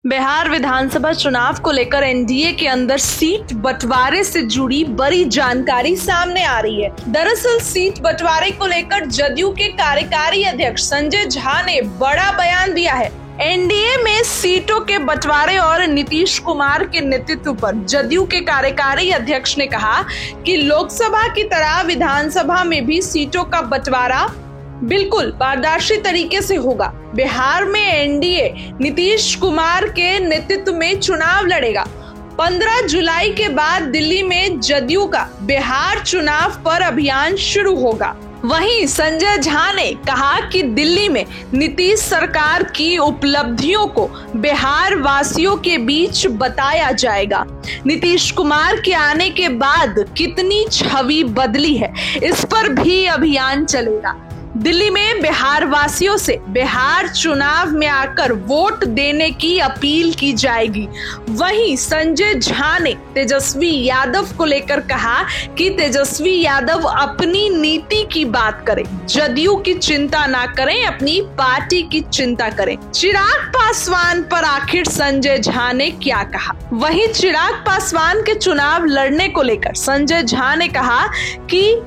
बिहार विधानसभा चुनाव को लेकर एनडीए के अंदर सीट बंटवारे से जुड़ी बड़ी जानकारी सामने आ रही है। दरअसल सीट बंटवारे को लेकर जदयू के कार्यकारी अध्यक्ष संजय झा ने बड़ा बयान दिया है। एनडीए में सीटों के बंटवारे और नीतीश कुमार के नेतृत्व पर जदयू के कार्यकारी अध्यक्ष ने कहा कि लोकसभा की तरह विधानसभा में भी सीटों का बंटवारा बिल्कुल पारदर्शी तरीके से होगा। बिहार में एनडीए नीतीश कुमार के नेतृत्व में चुनाव लड़ेगा। 15 जुलाई के बाद दिल्ली में जदयू का बिहार चुनाव पर अभियान शुरू होगा। वहीं संजय झा ने कहा कि दिल्ली में नीतीश सरकार की उपलब्धियों को बिहार वासियों के बीच बताया जाएगा। नीतीश कुमार के आने के बाद कितनी छवि बदली है, इस पर भी अभियान चलेगा। दिल्ली में बिहार वासियों से बिहार चुनाव में आकर वोट देने की अपील की जाएगी। वहीं संजय झा ने तेजस्वी यादव को लेकर कहा कि तेजस्वी यादव अपनी नीति की बात करें, जदयू की चिंता ना करें, अपनी पार्टी की चिंता करें। चिराग पासवान पर आखिर संजय झा ने क्या कहा? वहीं चिराग पासवान के चुनाव लड़ने को लेकर संजय झा ने कहा कि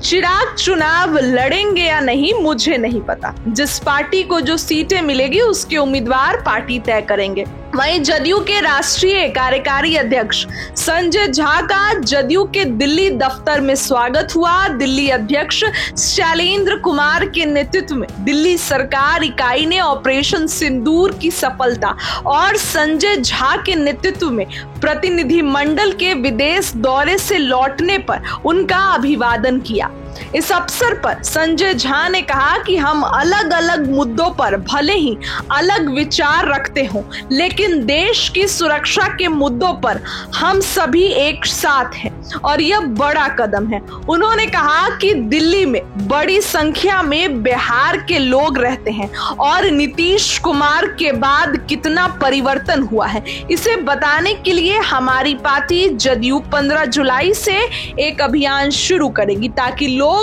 चिराग चुनाव लड़ेंगे या नहीं मुझे नहीं पता, जिस पार्टी को जो सीटें मिलेगी उसके उम्मीदवार पार्टी तय करेंगे। वहीं जदयू के राष्ट्रीय कार्यकारी अध्यक्ष संजय झा का जदयू के दिल्ली दफ्तर में स्वागत हुआ। दिल्ली अध्यक्ष शैलेंद्र कुमार के नेतृत्व में दिल्ली सरकार इकाई ने ऑपरेशन सिंदूर की सफलता और संजय झा के नेतृत्व में प्रतिनिधिमंडल के विदेश दौरे से लौटने पर उनका अभिवादन किया। इस अवसर पर संजय झा ने कहा कि हम अलग अलग मुद्दों पर भले ही अलग विचार रखते हों, लेकिन देश की सुरक्षा के मुद्दों पर हम सभी एक साथ हैं और यह बड़ा कदम है। उन्होंने कहा कि दिल्ली में बड़ी संख्या में बिहार के लोग रहते हैं और नीतीश कुमार के बाद कितना परिवर्तन हुआ है, इसे बताने के लिए हमारी पार्टी जदयू 15 जुलाई से एक अभियान शुरू करेगी ताकि लोग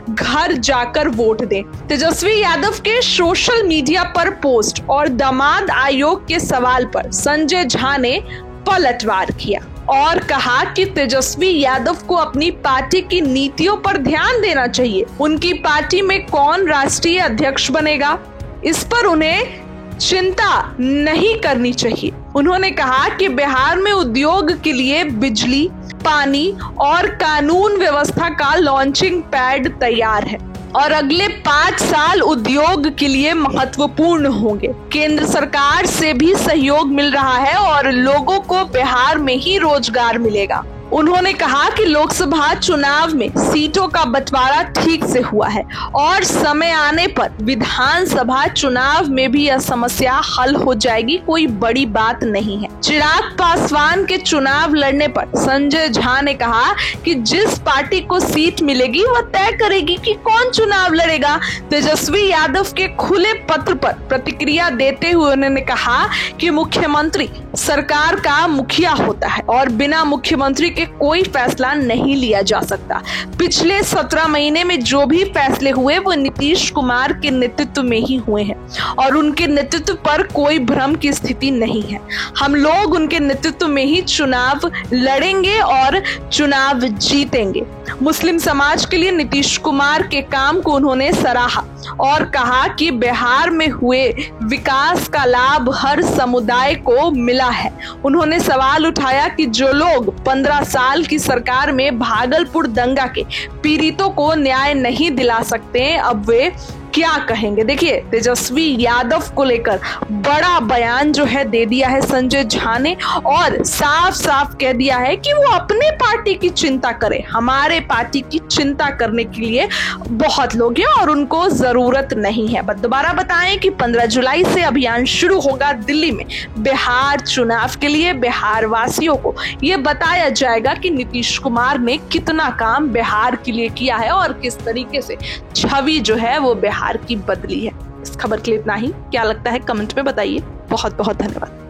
घर जाकर वोट दें। तेजस्वी यादव के सोशल मीडिया पर पोस्ट और दामाद आयोग के सवाल पर संजय झा ने पलटवार किया और कहा कि तेजस्वी यादव को अपनी पार्टी की नीतियों पर ध्यान देना चाहिए। उनकी पार्टी में कौन राष्ट्रीय अध्यक्ष बनेगा, इस पर उन्हें चिंता नहीं करनी चाहिए। उन्होंने कहा कि बिहार में उद्योग के लिए बिजली, पानी और कानून व्यवस्था का लॉन्चिंग पैड तैयार है और अगले 5 साल उद्योग के लिए महत्वपूर्ण होंगे। केंद्र सरकार से भी सहयोग मिल रहा है और लोगों को बिहार में ही रोजगार मिलेगा। उन्होंने कहा कि लोकसभा चुनाव में सीटों का बंटवारा ठीक से हुआ है और समय आने पर विधानसभा चुनाव में भी यह समस्या हल हो जाएगी, कोई बड़ी बात नहीं है। चिराग पासवान के चुनाव लड़ने पर संजय झा ने कहा कि जिस पार्टी को सीट मिलेगी वह तय करेगी कि कौन चुनाव लड़ेगा। तेजस्वी यादव के खुले पत्र पर प्रतिक्रिया देते हुए उन्होंने कहा कि मुख्यमंत्री सरकार का मुखिया होता है और बिना मुख्यमंत्री के कोई फैसला नहीं लिया जा सकता। पिछले 17 महीने में जो भी फैसले हुए वो नीतीश कुमार के नेतृत्व में ही हुए हैं और उनके नेतृत्व पर कोई भ्रम की स्थिति नहीं है। हम लोग उनके नेतृत्व में ही चुनाव लड़ेंगे और चुनाव जीतेंगे। मुस्लिम समाज के लिए नीतीश कुमार के काम को उन्होंने सराहा और कहा कि बिहार में हुए विकास का लाभ हर समुदाय को मिला है। उन्होंने सवाल उठाया कि जो लोग 15 साल की सरकार में भागलपुर दंगा के पीड़ितों को न्याय नहीं दिला सकते, अब वे क्या कहेंगे। देखिए, तेजस्वी यादव को लेकर बड़ा बयान जो है दे दिया है संजय झा ने और साफ साफ कह दिया है कि वो अपने पार्टी की चिंता करे। हमारे पार्टी की चिंता करने के लिए बहुत लोग हैं और उनको जरूरत नहीं है। बस दोबारा बताएं कि 15 जुलाई से अभियान शुरू होगा दिल्ली में बिहार चुनाव के लिए। बिहार वासियों को ये बताया जाएगा कि नीतीश कुमार ने कितना काम बिहार के लिए किया है और किस तरीके से छवि जो है वो बिहार की बदली है। इस खबर के लिए इतना ही। क्या लगता है कमेंट में बताइए। बहुत बहुत धन्यवाद।